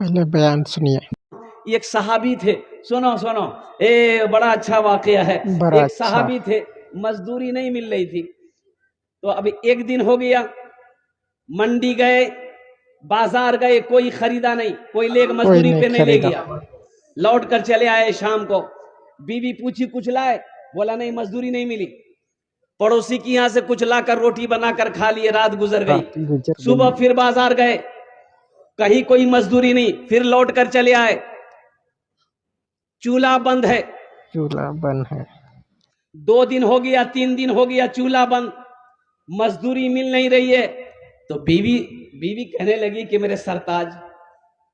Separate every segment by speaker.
Speaker 1: पहले बयान सुनिए।
Speaker 2: एक सहाबी थे, सुनो सुनो, बड़ा अच्छा वाकया है।
Speaker 1: बड़ा
Speaker 2: एक
Speaker 1: अच्छा।
Speaker 2: सहाबी थे, मजदूरी नहीं मिल रही थी, तो अभी एक दिन हो गया, मंडी गए, बाजार गए, कोई खरीदा नहीं, कोई लेग मजदूरी
Speaker 1: नहीं
Speaker 2: पे नहीं ले
Speaker 1: खरीदा।
Speaker 2: गया, लौट कर चले आए शाम को। बीवी पूछी कुछ लाए, बोला नहीं मजदूरी नहीं मिली। पड़ोसी की यहाँ से कुछ लाकर रोटी बनाकर खा लिए, रात गुजर
Speaker 1: रात
Speaker 2: गई।
Speaker 1: गुजर
Speaker 2: सुबह
Speaker 1: गई।
Speaker 2: फिर बाजार गए, कहीं कोई मजदूरी नहीं, फिर लौट कर चले आए, चूल्हा बंद है।
Speaker 1: चूल्हा बंद है।
Speaker 2: 2 दिन हो गया, 3 दिन हो गया, चूल्हा बंद, मजदूरी मिल नहीं रही है। तो बीवी कहने लगी कि मेरे सरताज,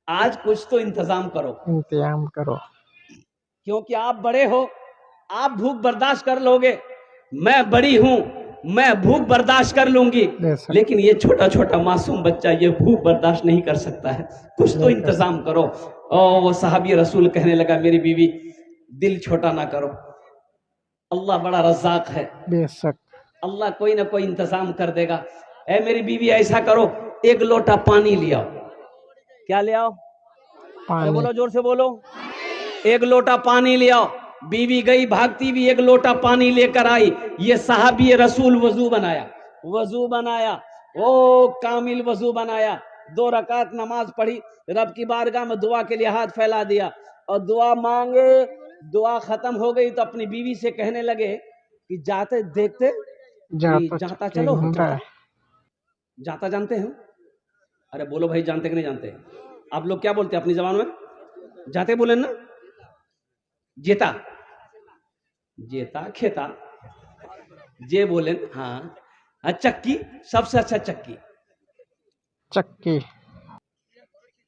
Speaker 2: आज कुछ तो इंतजाम करो,
Speaker 1: इंतजाम करो।
Speaker 2: क्योंकि आप बड़े हो, आप भूख बर्दाश्त कर लोगे, मैं बड़ी हूं, मैं भूख बर्दाश्त कर लूंगी, लेकिन ये छोटा छोटा मासूम बच्चा ये भूख बर्दाश्त नहीं कर सकता है, कुछ तो इंतजाम करो। और वो सहाबी रसूल कहने लगा, मेरी बीवी दिल छोटा ना करो, अल्लाह बड़ा रज़ाक है,
Speaker 1: बेशक
Speaker 2: अल्लाह कोई ना कोई इंतजाम कर देगा। ऐ मेरी बीवी ऐसा करो, 1 लोटा पानी ले आओ। क्या ले आओ?
Speaker 1: पानी।
Speaker 2: बोलो, जोर से बोलो। 1 लोटा पानी ले आओ। बीवी गई भागती हुई, 1 लोटा पानी लेकर आई। ये सहाबी रसूल वजू बनाया, ओ कामिल वजू बनाया, 2 रकात नमाज पढ़ी, रब की बारगाह में दुआ के लिए हाथ फैला दिया और दुआ मांगे। दुआ खत्म हो गई तो अपनी बीवी से कहने लगे कि जाते देखते जाता चलो, जाता जानते हो? अरे बोलो भाई, जानते कि नहीं जानते? आप लोग क्या बोलते हैं अपनी जबान में? जाते बोले ना? जेता खेता जे बोले। हाँ, चक्की, सबसे अच्छा चक्की।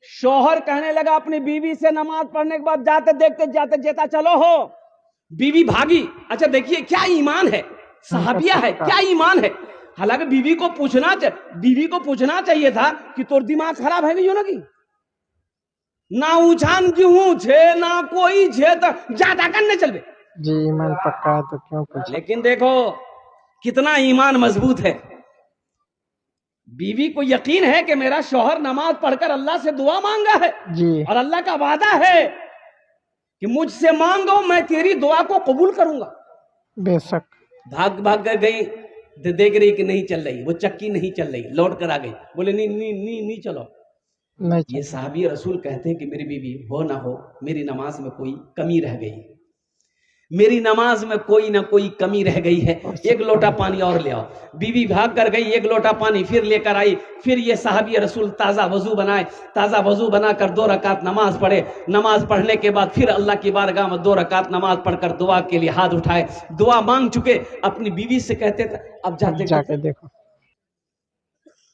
Speaker 2: शौहर कहने लगा अपनी बीवी से नमाज पढ़ने के बाद, जाते देखते जाते जेता चलो हो। बीवी भागी। अच्छा देखिए क्या ईमान है, सहाबिया है, क्या ईमान है। हालांकि बीवी को पूछना चाहिए था कि तोर दिमाग खराब है गई की ना, उछान गेहूं छे ना कोई छे तो ज्यादा करने चलबे
Speaker 1: जी, ईमान पक्का है तो क्यों पूछे।
Speaker 2: लेकिन देखो कितना ईमान मजबूत है। बीवी को यकीन है कि मेरा शौहर नमाज पढ़कर अल्लाह से दुआ मांगा है
Speaker 1: जी,
Speaker 2: और अल्लाह का वादा है कि मुझसे मांगो मैं तेरी दुआ को कबूल करूंगा।
Speaker 1: बेशक।
Speaker 2: भाग कर गई, देख रही कि नहीं चल रही, वो चक्की नहीं चल रही, लौट कर आ गई, बोले नहीं चलो।
Speaker 1: नहीं,
Speaker 2: ये साहबी रसूल कहते हैं कि मेरी बीवी हो ना हो, मेरी नमाज में कोई कमी रह गई, मेरी नमाज में कोई ना कोई कमी रह गई है, 1 लोटा पानी और ले आओ। बीवी भाग कर गई, 1 लोटा पानी फिर लेकर आई। फिर ये साहबी रसूल ताज़ा वजू बनाकर 2 रकात नमाज पढ़े। नमाज पढ़ने के बाद फिर अल्लाह की बारगाह में 2 रकात नमाज पढ़कर दुआ के लिए हाथ उठाए, दुआ मांग चुके। अपनी बीवी से कहते थे अब जाके
Speaker 1: देखो।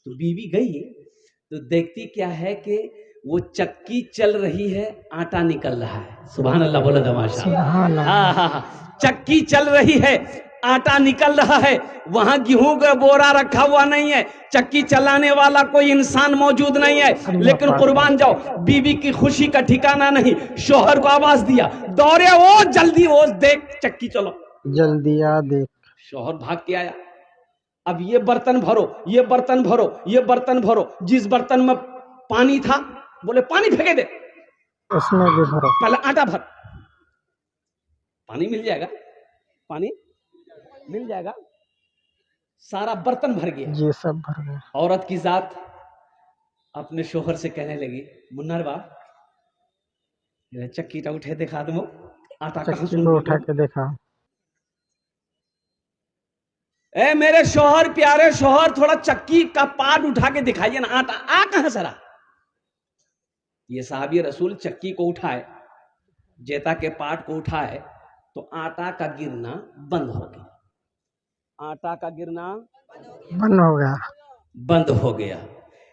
Speaker 2: तो बीवी गई तो देखती क्या है कि वो चक्की चल रही है, आटा निकल रहा है। सुभान अल्लाह बोला तमाशा। हाँ, चक्की चल रही है, आटा निकल रहा है, वहां गेहूं का बोरा रखा हुआ नहीं है, चक्की चलाने वाला कोई इंसान मौजूद नहीं है। लेकिन कुर्बान जाओ, बीवी की खुशी का ठिकाना नहीं। शौहर को आवाज दिया, दौड़े वो जल्दी, वो देख चक्की चलो,
Speaker 1: जल्दी आ देख।
Speaker 2: शौहर भाग के आया। अब ये बर्तन भरो, ये बर्तन भरो, ये बर्तन भरो। जिस बर्तन में पानी था, बोले पानी फेंके दे,
Speaker 1: उसमें भी भरो,
Speaker 2: पहले आटा भर, पानी मिल जाएगा। सारा बर्तन भर गया,
Speaker 1: ये सब भर गया।
Speaker 2: औरत की जात अपने शोहर से कहने लगी, मुन्नर बाप चक्की उठे दिखा दो, आटा कहाँ से
Speaker 1: उठा के देखा।
Speaker 2: ए मेरे शोहर, प्यारे शोहर, थोड़ा चक्की का पार्ट उठा के दिखाइए ना, आटा आ कहां से रहा। ये साहबी रसूल चक्की को उठाए, जेता के पार्ट को उठाए तो आटा का गिरना बंद हो गया। आटा का गिरना बंद हो गया।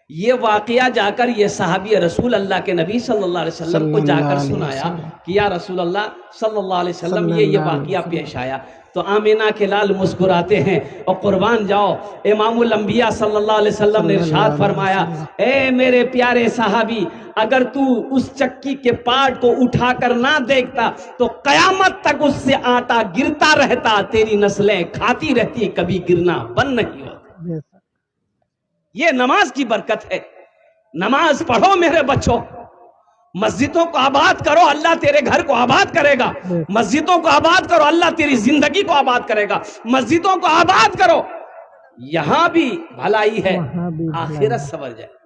Speaker 2: ये वाकया जाकर ये साहबी रसूल अल्लाह के नबी सल्लल्लाहु अलैहि वसल्लम को जाकर सुनाया कि या रसूल अल्लाह सल्लल्लाहु अलैहि वसल्लम ये वाकया पेश आया। तो आमीना के लाल मुस्कुराते हैं और कुर्बान जाओ, इमामुल अंबिया सल्लल्लाहु अलैहि वसल्लम ने इरशाद फरमाया, ए मेरे प्यारे साहबी, अगर तू उस चक्की के पार्ट को उठाकर ना देखता तो कयामत तक उससे आटा गिरता रहता, तेरी नस्लें खाती रहती, कभी गिरना बंद नहीं होता। ये नमाज की बरकत है। नमाज पढ़ो मेरे बच्चों, مسجدوں کو آباد کرو، اللہ تیرے گھر کو آباد کرے گا. مسجدوں کو آباد کرو، اللہ تیری زندگی کو آباد کرے گا. مسجدوں کو آباد کرو، یہاں بھی بھلائی ہے،
Speaker 1: وہاں بھی بھلائی
Speaker 2: آخرت
Speaker 1: ہے.
Speaker 2: سنور جائے.